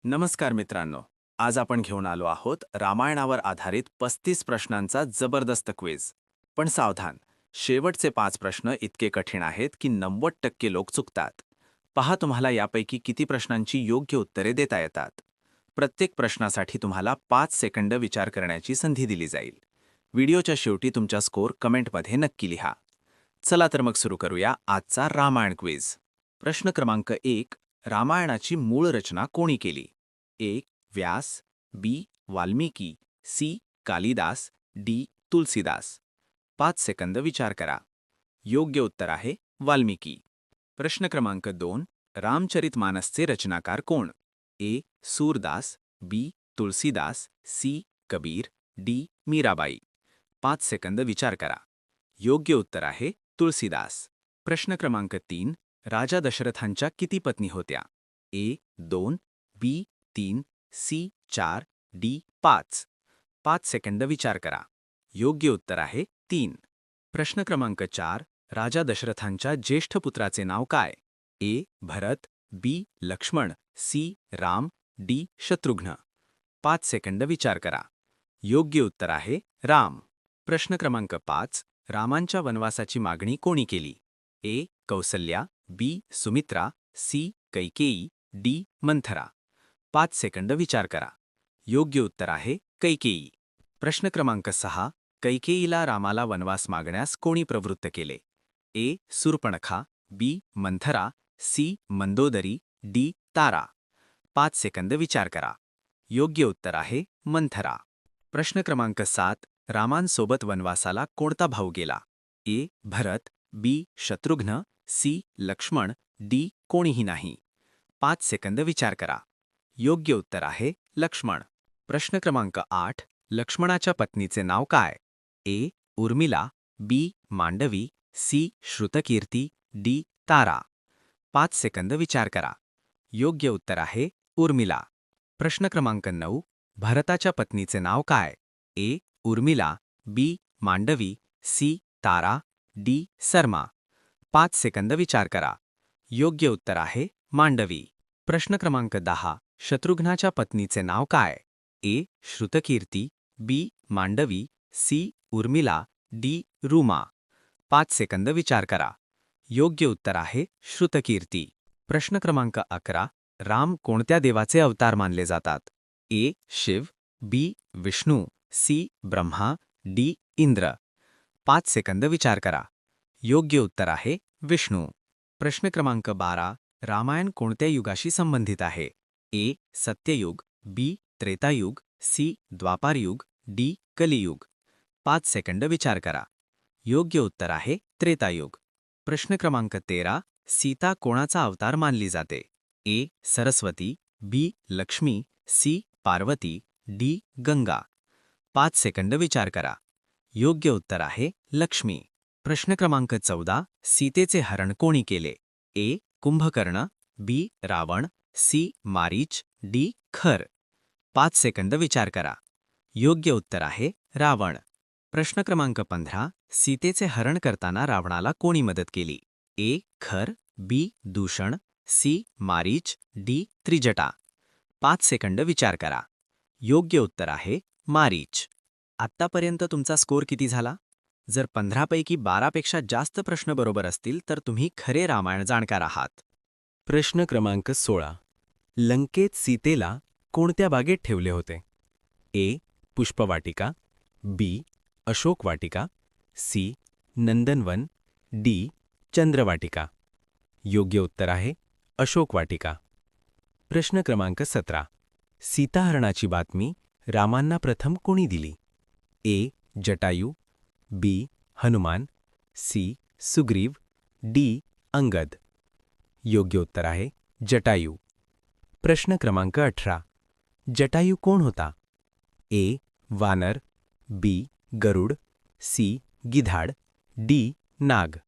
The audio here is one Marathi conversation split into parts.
नमस्कार मित्रांनो. आज आपण घेऊन आलो आहोत रामायणावर आधारित 35 प्रश्नांचा जबरदस्त क्विज. पण सावधान, शेवटचे 5 प्रश्न इतके कठीण आहेत की 90% लोक चुकतात. पहा तुम्हाला यापैकी किती प्रश्नांची योग्य उत्तरे देता येतात. प्रत्येक प्रश्नासाठी तुम्हाला 5 सेकंद विचार करण्याची संधी दिली जाईल. व्हिडिओच्या शेवटी तुमचा स्कोर कमेंटमध्ये नक्की लिहा. चला तर मग सुरू करूया आजचा रामायण क्विज. प्रश्न क्रमांक 1. रामायणाची मूळ रचना कोणी केली? A. Vyas, B. Valmiki, C. Kalidas, D. Tulsidas. 5 सेकंद विचार करा. योग्य उत्तर आहे वाल्मिकी. प्रश्न क्रमांक 2. रामचरितमानसचे रचनाकार कोण? A. Surdas, B. Tulsidas, C. Kabir, D. Mirabai. 5 सेकंद विचार करा. योग्य उत्तर आहे तुलसीदास. प्रश्न क्रमांक 3. राजा दशरथांच्या किती पत्नी होत्या? ए. 2, बी. 3, सी. 4, डी. 5. 5 सेकंद विचार करा. योग्य उत्तर आहे 3. प्रश्न क्रमांक 4. राजा दशरथांच्या ज्येष्ठ पुत्राचे नाव काय? A. Bharat, B. Lakshman, C. Ram, D. Shatrughna. 5 सेकंद विचार करा. योग्य उत्तर आहे राम. प्रश्न क्रमांक 5. रामांच्या वनवासाची मागणी कोणी केली? A. Kausalya, B. Sumitra, C. Kaikeyi, D. Manthara. 5 सेकंद विचार करा. योग्य उत्तर आहे कैकेयी. प्रश्न क्रमांक 6. कैकेयीला रामाला वनवास मागण्यास कोणी प्रवृत्त केले? ए. सूर्पणखा, बी. मंथरा, सी. मंदोदरी, डी. तारा. 5 सेकंद विचार करा. योग्य उत्तर आहे मंथरा. प्रश्न क्रमांक 7. रामांसोबत वनवासाला कोणता भाऊ गेला? ए. भरत, बी. शत्रुघ्न, सी. लक्ष्मण, डी. कोणीही नाही. 5 सेकंद विचार करा. योग्य उत्तर आहे लक्ष्मण. प्रश्न क्रमांक 8. लक्ष्मणाच्या पत्नीचे नाव काय? ए. उर्मिला, बी. मांडवी, सी. श्रुतकीर्ती, डी. तारा. 5 सेकंद विचार करा. योग्य उत्तर आहे उर्मिला. प्रश्न क्रमांक 9. भरताच्या पत्नीचे नाव काय? ए. उर्मिला, बी. मांडवी, सी. तारा, डी. सर्मा. 5 सेकंद विचार करा. योग्य उत्तर आहे मांडवी. प्रश्न क्रमांक 10. शत्रुघ्नाच्या पत्नीचे नाव काय? ए. श्रुतकीर्ती, बी. मांडवी, सी. उर्मिला, डी. रुमा. 5 सेकंद विचार करा. योग्य उत्तर आहे श्रुतकीर्ती. प्रश्न क्रमांक 11. राम कोणत्या देवाचे अवतार मानले जातात? A. Shiv, B. Vishnu, C. Brahma, D. Indra. 5 सेकंद विचार करा. योग्य उत्तर आहे विष्णू. प्रश्न क्रमांक 12. रामायण कोणत्या युगाशी संबंधित आहे? ए. सत्ययुग, बी. त्रेतायुग, सी. द्वापारयुग, डी. कलियुग. 5 सेकंद विचार करा. योग्य उत्तर आहे त्रेतायुग. प्रश्न क्रमांक 13. सीता कोणाचा अवतार मानली जाते? A. Saraswati, B. Lakshmi, C. Parvati, D. Ganga. 5 सेकंद विचार करा. योग्य उत्तर आहे लक्ष्मी. प्रश्न क्रमांक 14. सीतेचे हरण कोणी केले? ए. कुंभकर्ण, बी. रावण, सी. मारीच, डी. खर. 5 सेकंद विचार करा. योग्य उत्तर आहे रावण. प्रश्न क्रमांक 15. सीतेचे हरण करताना रावणाला कोणी मदत केली? ए. Khar, B. Dushan, C. Marich, D. Trijata. 5 सेकंद विचार करा. योग्य उत्तर आहे मारीच. आत्तापर्यंत तुमचा स्कोर किती झाला? जर 15 पैकी 12 पेक्षा जास्त प्रश्न बरोबर असतील तर तुम्ही खरे रामायण जाणकार आहात. प्रश्न क्रमांक 16. लंकेत सीतेला कोणत्या बागेत ठेवले होते? ए. पुष्पवाटिका, बी. अशोकवाटिका, सी. नंदनवन, डी. चंद्रवाटिका. योग्य उत्तर आहे अशोकवाटिका. प्रश्न क्रमांक 17. सीताहरणाची बातमी रामांना प्रथम कोणी दिली? ए. जटायू, बी. हनुमान, सी. सुग्रीव, डी. अंगद. योग्य उत्तर आहे जटायू. प्रश्न क्रमांक 18. जटायू कोण होता? ए. वानर, बी. गरुड, सी. गिधाड, डी. नाग.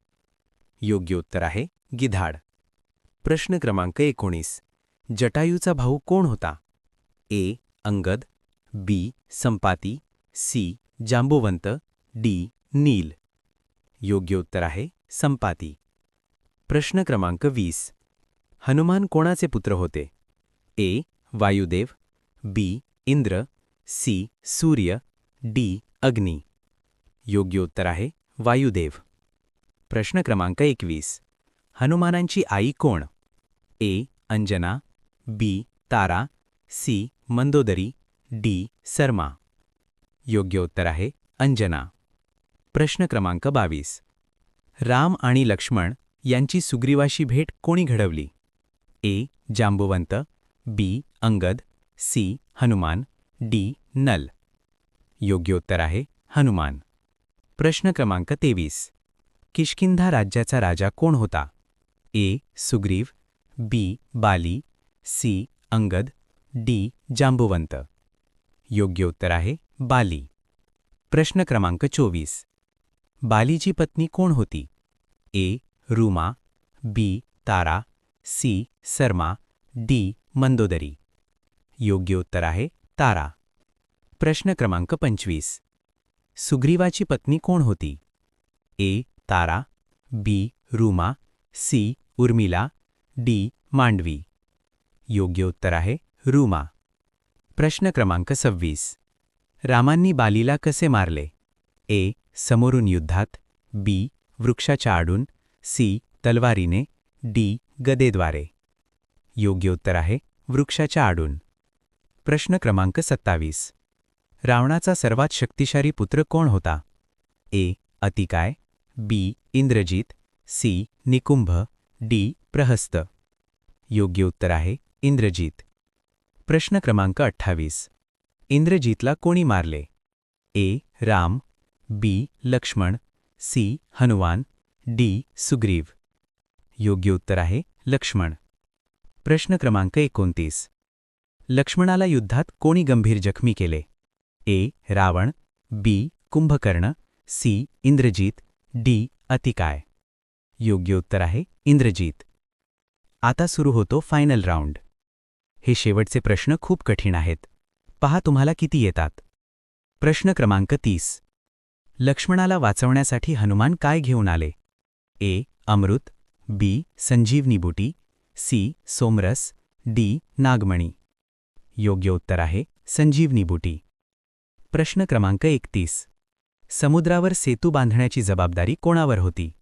योग्य उत्तर आहे गिधाड. प्रश्न क्रमांक 19. जटायूचा भाऊ कोण होता? ए. अंगद, बी. संपाती, सी. जांबुवंत, डी. नील. योग्य उत्तर आहे संपाती. प्रश्न क्रमांक 20. हनुमान कोणाचे पुत्र होते? ए. वायुदेव, बी. इंद्र, सी. सूर्य, डी. अग्नी. योग्य उत्तर आहे वायुदेव. प्रश्न क्रमांक 21. हनुमानांची आई कोण? ए. अंजना, बी. तारा, सी. मंदोदरी, डी. सरमा. योग्य उत्तर आहे अंजना. प्रश्न क्रमांक 22. राम आणि लक्ष्मण यांची सुग्रीवाशी भेट कोणी घडवली? A. Jambuvant, B. Angad, C. Hanuman, D. Nal. योग्य उत्तर आहे हनुमान. प्रश्न क्रमांक 23. किष्किंधा राज्याचा राजा कोण होता? ए. सुग्रीव, बी. बाली, सी. अंगद, डी. जांबुवंत. योग्य उत्तर आहे बाली. प्रश्न क्रमांक 24. बालीची पत्नी कोण होती? ए. रुमा, बी. तारा, सी. सरमा, डी. मंदोदरी. योग्य उत्तर आहे तारा. प्रश्न क्रमांक 25. सुग्रीवाची पत्नी कोण होती? ए. तारा, बी. रुमा, सी. उर्मिला, डी. मांडवी. योग्य उत्तर आहे रुमा. प्रश्न क्रमांक 26. रामांनी बालीला कसे मारले? ए. समोरून युद्धात, बी. वृक्षाच्या आडून, सी. तलवारीने, डी. गदेद्वारे. योग्य उत्तर आहे वृक्षाच्या आडून. प्रश्न क्रमांक 27. रावणाचा सर्वात शक्तिशाली पुत्र कोण होता? ए. अतिकाय, बी. इंद्रजित, सी. निकुंभ, डी. प्रहस्त. योग्य उत्तर आहे इंद्रजित. प्रश्न क्रमांक 28. इंद्रजितला कोणी मारले? ए. राम, बी. लक्ष्मण, सी. हनुमान, डी. सुग्रीव. योग्य उत्तर आहे लक्ष्मण. प्रश्न क्रमांक 29. लक्ष्मणाला युद्धात कोणी गंभीर जखमी केले? ए. रावण, बी. कुंभकर्ण, सी. इंद्रजित, डी. अतिकाय. योग्य उत्तर आहे इंद्रजित. आता सुरू होतो फायनल राऊंड. हे शेवटचे प्रश्न खूप कठीण आहेत. पहा तुम्हाला किती येतात. प्रश्न क्रमांक 30. लक्ष्मणाला वाचवण्यासाठी हनुमान काय घेऊन आले? ए. अमृत, बी. संजीवनी बुटी, सी. सोमरस, डी. नागमणी. योग्य उत्तर आहे संजीवनी बुटी. प्रश्न क्रमांक 31. समुद्रावर सेतू बांधण्याची जबाबदारी कोणावर होती?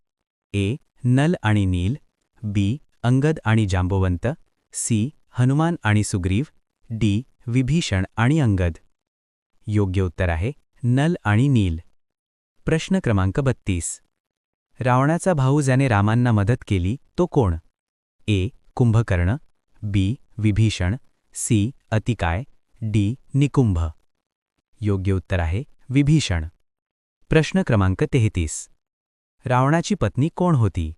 ए. नल आणि नील, बी. अंगद आणि जांबुवंत, सी. हनुमान आणि सुग्रीव, डी. विभीषण आणि अंगद. योग्य उत्तर आहे नल आणि नील. प्रश्न क्रमांक 32. रावणाचा भाऊ ज्याने रामांना मदत केली तो कोण? ए. कुंभकर्ण, बी. विभीषण, सी. अतिकाय, डी. निकुंभ. योग्य उत्तर आहे विभीषण. प्रश्न क्रमांक 33. रावणाची पत्नी कोण होती?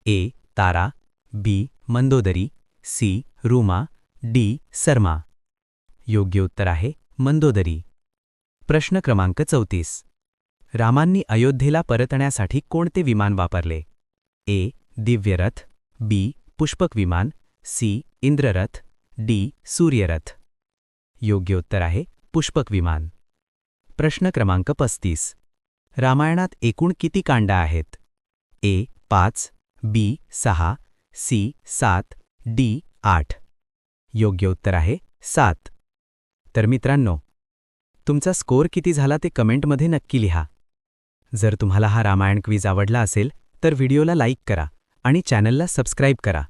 ए. तारा, बी. मंदोदरी, सी. रुमा, डी. सरमा. योग्य उत्तर आहे मंदोदरी. प्रश्न क्रमांक 34. रामांनी अयोध्येला परतण्यासाठी कोणते विमान वापरले? ए. दिव्यरथ, बी. पुष्पक विमान, सी. इंद्ररथ, डी. सूर्यरथ. योग्य उत्तर आहे पुष्पक विमान. प्रश्न क्रमांक 35. रामायणात एकूण किती कांडा आहेत? ए. 5, बी. 6, सी. 7, डी. 8. योग्य उत्तर आहे 7. तर मित्रांनो, तुमचा स्कोअर किती झाला ते कमेंटमध्ये नक्की लिहा. जर तुम्हाला हा रामायण क्विज आवडला असेल तर व्हिडिओला लाईक करा आणि चॅनलला सबस्क्राईब करा.